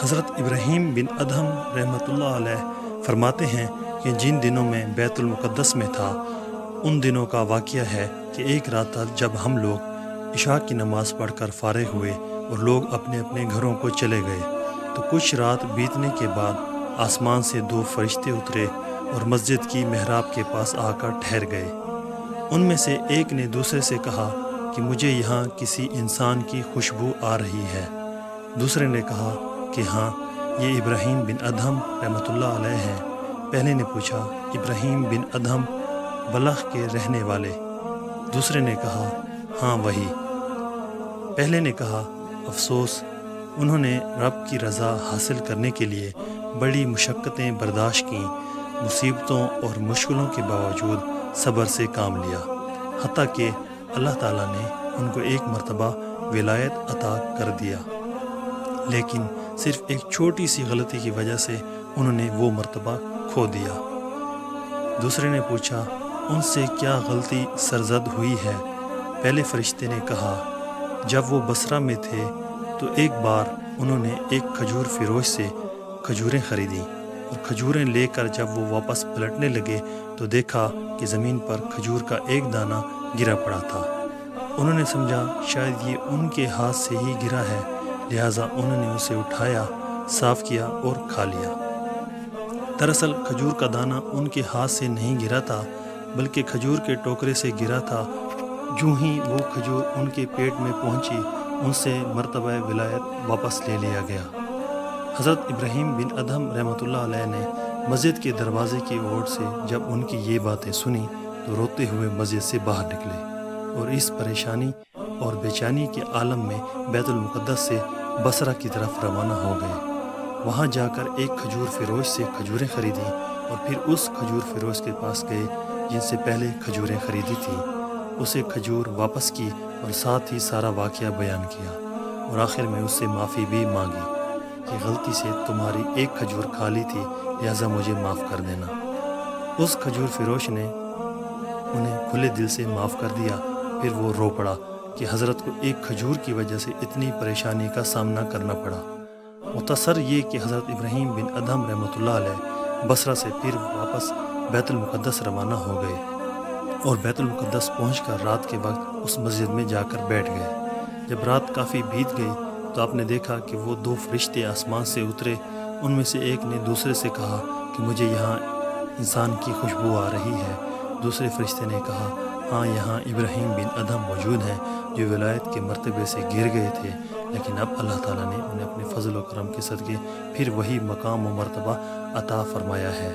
حضرت ابراہیم بن ادہم رحمۃ اللہ علیہ فرماتے ہیں کہ جن دنوں میں بیت المقدس میں تھا ان دنوں کا واقعہ ہے کہ ایک رات تک جب ہم لوگ عشاء کی نماز پڑھ کر فارغ ہوئے اور لوگ اپنے اپنے گھروں کو چلے گئے تو کچھ رات بیتنے کے بعد آسمان سے 2 فرشتے اترے اور مسجد کی محراب کے پاس آ کر ٹھہر گئے۔ ان میں سے ایک نے دوسرے سے کہا کہ مجھے یہاں کسی انسان کی خوشبو آ رہی ہے۔ دوسرے نے کہا کہ ہاں، یہ ابراہیم بن ادہم رحمۃ اللہ علیہ ہیں۔ پہلے نے پوچھا، ابراہیم بن ادہم بلخ کے رہنے والے؟ دوسرے نے کہا، ہاں وہی۔ پہلے نے کہا، افسوس، انہوں نے رب کی رضا حاصل کرنے کے لیے بڑی مشقتیں برداشت کیں، مصیبتوں اور مشکلوں کے باوجود صبر سے کام لیا، حتیٰ کہ اللہ تعالیٰ نے ان کو ایک مرتبہ ولایت عطا کر دیا، لیکن صرف ایک چھوٹی سی غلطی کی وجہ سے انہوں نے وہ مرتبہ کھو دیا۔ دوسرے نے پوچھا، ان سے کیا غلطی سرزد ہوئی ہے؟ پہلے فرشتے نے کہا، جب وہ بصرہ میں تھے تو ایک بار انہوں نے ایک کھجور فروش سے کھجوریں خریدیں اور کھجوریں لے کر جب وہ واپس پلٹنے لگے تو دیکھا کہ زمین پر کھجور کا ایک دانہ گرا پڑا تھا۔ انہوں نے سمجھا شاید یہ ان کے ہاتھ سے ہی گرا ہے، لہٰذا انہوں نے اسے اٹھایا، صاف کیا اور کھا لیا۔ دراصل کھجور کا دانہ ان کے ہاتھ سے نہیں گرا تھا بلکہ کھجور کے ٹوکرے سے گرا تھا۔ جو ہی وہ کھجور ان کے پیٹ میں پہنچی ان سے مرتبہ ولایت واپس لے لیا گیا۔ حضرت ابراہیم بن ادہم رحمۃ اللہ علیہ نے مسجد کے دروازے کی اوٹ سے جب ان کی یہ باتیں سنی تو روتے ہوئے مسجد سے باہر نکلے اور اس پریشانی اور بے چینی کے عالم میں بیت المقدس سے بصرہ کی طرف روانہ ہو گئے۔ وہاں جا کر ایک کھجور فروش سے کھجوریں خریدیں اور پھر اس کھجور فروش کے پاس گئے جن سے پہلے کھجوریں خریدی تھیں، اسے کھجور واپس کی اور ساتھ ہی سارا واقعہ بیان کیا اور آخر میں اس سے معافی بھی مانگی کہ غلطی سے تمہاری ایک کھجور کھا لی تھی، لہٰذا مجھے معاف کر دینا۔ اس کھجور فروش نے انہیں کھلے دل سے معاف کر دیا۔ پھر وہ رو پڑا کہ حضرت کو ایک کھجور کی وجہ سے اتنی پریشانی کا سامنا کرنا پڑا۔ مختصر یہ کہ حضرت ابراہیم بن ادہم رحمۃ اللہ علیہ بصرہ سے پھر واپس بیت المقدس روانہ ہو گئے اور بیت المقدس پہنچ کر رات کے وقت اس مسجد میں جا کر بیٹھ گئے۔ جب رات کافی بیت گئی تو آپ نے دیکھا کہ وہ 2 فرشتے آسمان سے اترے۔ ان میں سے ایک نے دوسرے سے کہا کہ مجھے یہاں انسان کی خوشبو آ رہی ہے۔ دوسرے فرشتے نے کہا، ہاں، یہاں ابراہیم بن ادہم موجود ہیں جو ولایت کے مرتبے سے گر گئے تھے، لیکن اب اللہ تعالیٰ نے انہیں اپنے فضل و کرم کے صدقے پھر وہی مقام و مرتبہ عطا فرمایا ہے۔